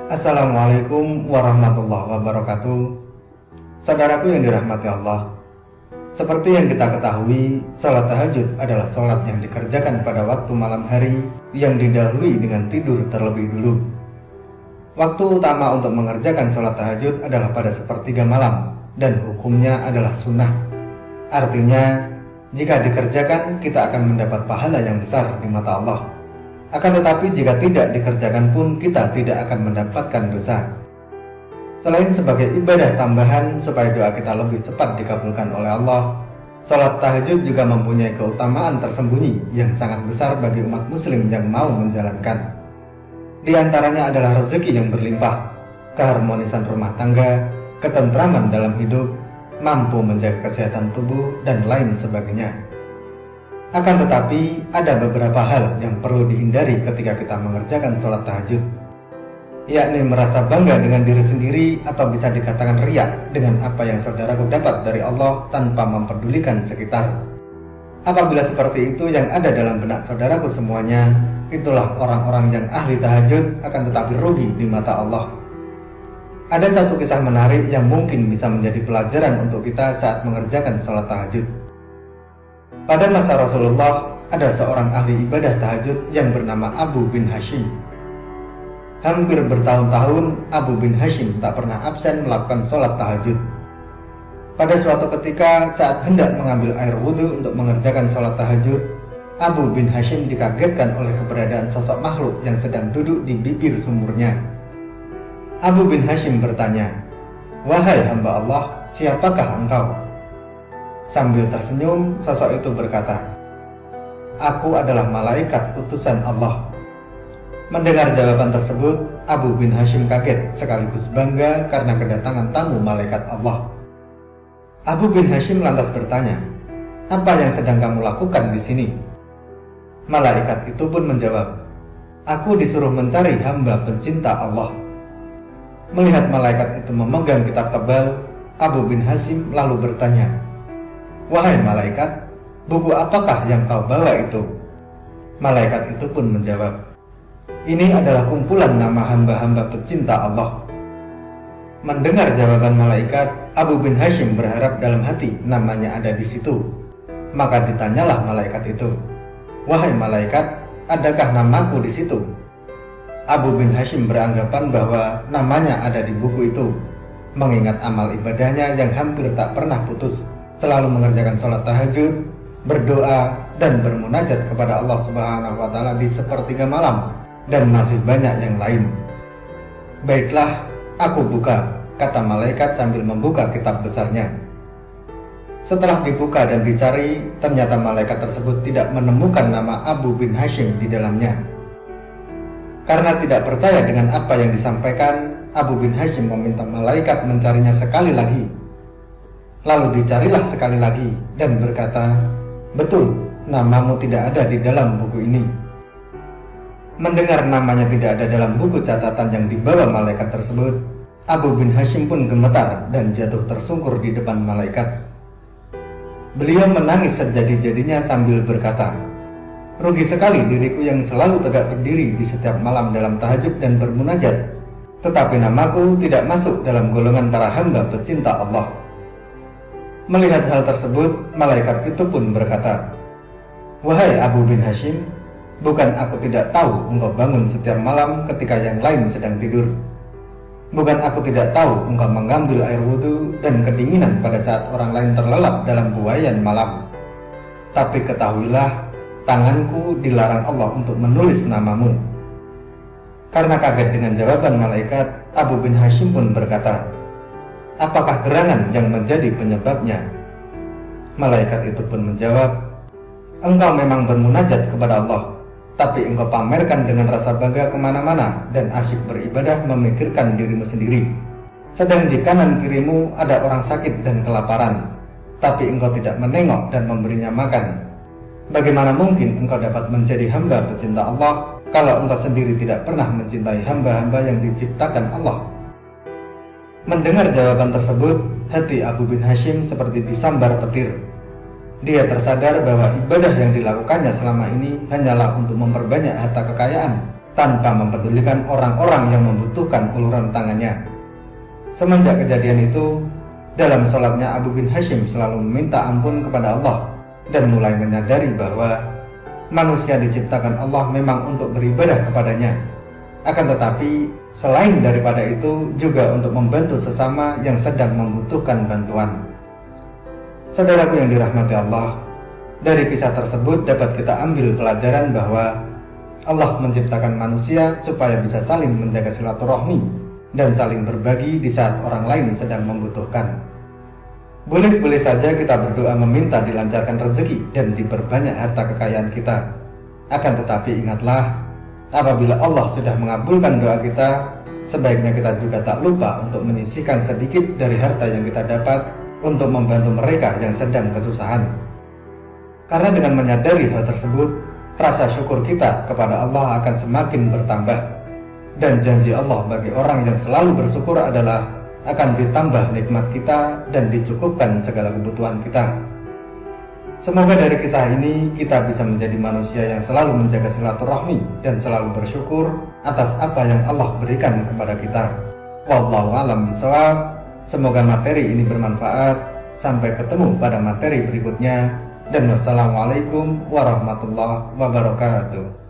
Assalamualaikum warahmatullahi wabarakatuh. Saudaraku yang dirahmati Allah, seperti yang kita ketahui, salat tahajud adalah salat yang dikerjakan pada waktu malam hari yang didahului dengan tidur terlebih dulu. Waktu utama untuk mengerjakan salat tahajud adalah pada sepertiga malam dan hukumnya adalah sunnah. Artinya, jika dikerjakan kita akan mendapat pahala yang besar di mata Allah. Akan tetapi jika tidak dikerjakan pun kita tidak akan mendapatkan dosa. Selain sebagai ibadah tambahan supaya doa kita lebih cepat dikabulkan oleh Allah, salat tahajud juga mempunyai keutamaan tersembunyi yang sangat besar bagi umat muslim yang mau menjalankan. Di antaranya adalah rezeki yang berlimpah, keharmonisan rumah tangga, ketentraman dalam hidup, mampu menjaga kesehatan tubuh, dan lain sebagainya. Akan tetapi, ada beberapa hal yang perlu dihindari ketika kita mengerjakan sholat tahajud, yakni merasa bangga dengan diri sendiri atau bisa dikatakan riya dengan apa yang saudaraku dapat dari Allah tanpa mempedulikan sekitar. Apabila seperti itu yang ada dalam benak saudaraku semuanya, itulah orang-orang yang ahli tahajud akan tetapi rugi di mata Allah. Ada satu kisah menarik yang mungkin bisa menjadi pelajaran untuk kita saat mengerjakan sholat tahajud. Pada masa Rasulullah, ada seorang ahli ibadah tahajud yang bernama Abu bin Hashim. Hampir bertahun-tahun, Abu bin Hashim tak pernah absen melakukan sholat tahajud. Pada suatu ketika, saat hendak mengambil air wudhu untuk mengerjakan sholat tahajud, Abu bin Hashim dikagetkan oleh keberadaan sosok makhluk yang sedang duduk di bibir sumurnya. Abu bin Hashim bertanya, "Wahai hamba Allah, siapakah engkau?" Sambil tersenyum, sosok itu berkata, "Aku adalah malaikat utusan Allah." Mendengar jawaban tersebut, Abu bin Hashim kaget sekaligus bangga karena kedatangan tamu malaikat Allah. Abu bin Hashim lantas bertanya, "Apa yang sedang kamu lakukan di sini?" Malaikat itu pun menjawab, "Aku disuruh mencari hamba pencinta Allah." Melihat malaikat itu memegang kitab tebal, Abu bin Hashim lalu bertanya, "Wahai malaikat, buku apakah yang kau bawa itu?" Malaikat itu pun menjawab, "Ini adalah kumpulan nama hamba-hamba pecinta Allah." Mendengar jawaban malaikat, Abu bin Hashim berharap dalam hati namanya ada di situ. Maka ditanyalah malaikat itu, "Wahai malaikat, adakah namaku di situ?" Abu bin Hashim beranggapan bahwa namanya ada di buku itu, mengingat amal ibadahnya yang hampir tak pernah putus, selalu mengerjakan sholat tahajud, berdoa, dan bermunajat kepada Allah Subhanahu wa Ta'ala di sepertiga malam, dan masih banyak yang lain. "Baiklah, aku buka," kata malaikat sambil membuka kitab besarnya. Setelah dibuka dan dicari, ternyata malaikat tersebut tidak menemukan nama Abu bin Hashim di dalamnya. Karena tidak percaya dengan apa yang disampaikan, Abu bin Hashim meminta malaikat mencarinya sekali lagi. Lalu dicarilah sekali lagi dan berkata, "Betul, namamu tidak ada di dalam buku ini." Mendengar namanya tidak ada dalam buku catatan yang dibawa malaikat tersebut, Abu bin Hashim pun gemetar dan jatuh tersungkur di depan malaikat. Beliau menangis sejadi-jadinya sambil berkata, "Rugi sekali diriku yang selalu tegak berdiri di setiap malam dalam tahajud dan bermunajat, tetapi namaku tidak masuk dalam golongan para hamba pecinta Allah." Melihat hal tersebut, malaikat itu pun berkata, "Wahai Abu bin Hashim, bukan aku tidak tahu engkau bangun setiap malam ketika yang lain sedang tidur. Bukan aku tidak tahu engkau mengambil air wudhu dan kedinginan pada saat orang lain terlelap dalam buaian malam. Tapi ketahuilah, tanganku dilarang Allah untuk menulis namamu." Karena kaget dengan jawaban malaikat, Abu bin Hashim pun berkata, "Apakah gerangan yang menjadi penyebabnya?" Malaikat itu pun menjawab, "Engkau memang bermunajat kepada Allah, tapi engkau pamerkan dengan rasa bangga kemana-mana dan asyik beribadah memikirkan dirimu sendiri. Sedang di kanan kirimu ada orang sakit dan kelaparan, tapi engkau tidak menengok dan memberinya makan. Bagaimana mungkin engkau dapat menjadi hamba pecinta Allah kalau engkau sendiri tidak pernah mencintai hamba-hamba yang diciptakan Allah?" Mendengar jawaban tersebut, hati Abu bin Hashim seperti disambar petir. Dia tersadar bahwa ibadah yang dilakukannya selama ini hanyalah untuk memperbanyak harta kekayaan, tanpa mempedulikan orang-orang yang membutuhkan uluran tangannya. Semenjak kejadian itu, dalam sholatnya Abu bin Hashim selalu meminta ampun kepada Allah dan mulai menyadari bahwa manusia diciptakan Allah memang untuk beribadah kepadanya. Akan tetapi, selain daripada itu juga untuk membantu sesama yang sedang membutuhkan bantuan. Saudaraku yang dirahmati Allah, dari kisah tersebut dapat kita ambil pelajaran bahwa Allah menciptakan manusia supaya bisa saling menjaga silaturahmi dan saling berbagi di saat orang lain sedang membutuhkan. Boleh-boleh saja kita berdoa meminta dilancarkan rezeki dan diperbanyak harta kekayaan kita. Akan tetapi ingatlah, apabila Allah sudah mengabulkan doa kita, sebaiknya kita juga tak lupa untuk menyisihkan sedikit dari harta yang kita dapat untuk membantu mereka yang sedang kesusahan. Karena dengan menyadari hal tersebut, rasa syukur kita kepada Allah akan semakin bertambah. Dan janji Allah bagi orang yang selalu bersyukur adalah akan ditambah nikmat kita dan dicukupkan segala kebutuhan kita. Semoga dari kisah ini kita bisa menjadi manusia yang selalu menjaga silaturahmi dan selalu bersyukur atas apa yang Allah berikan kepada kita. Wallahu a'lam bishawab. Semoga materi ini bermanfaat. Sampai ketemu pada materi berikutnya. Dan wassalamualaikum warahmatullahi wabarakatuh.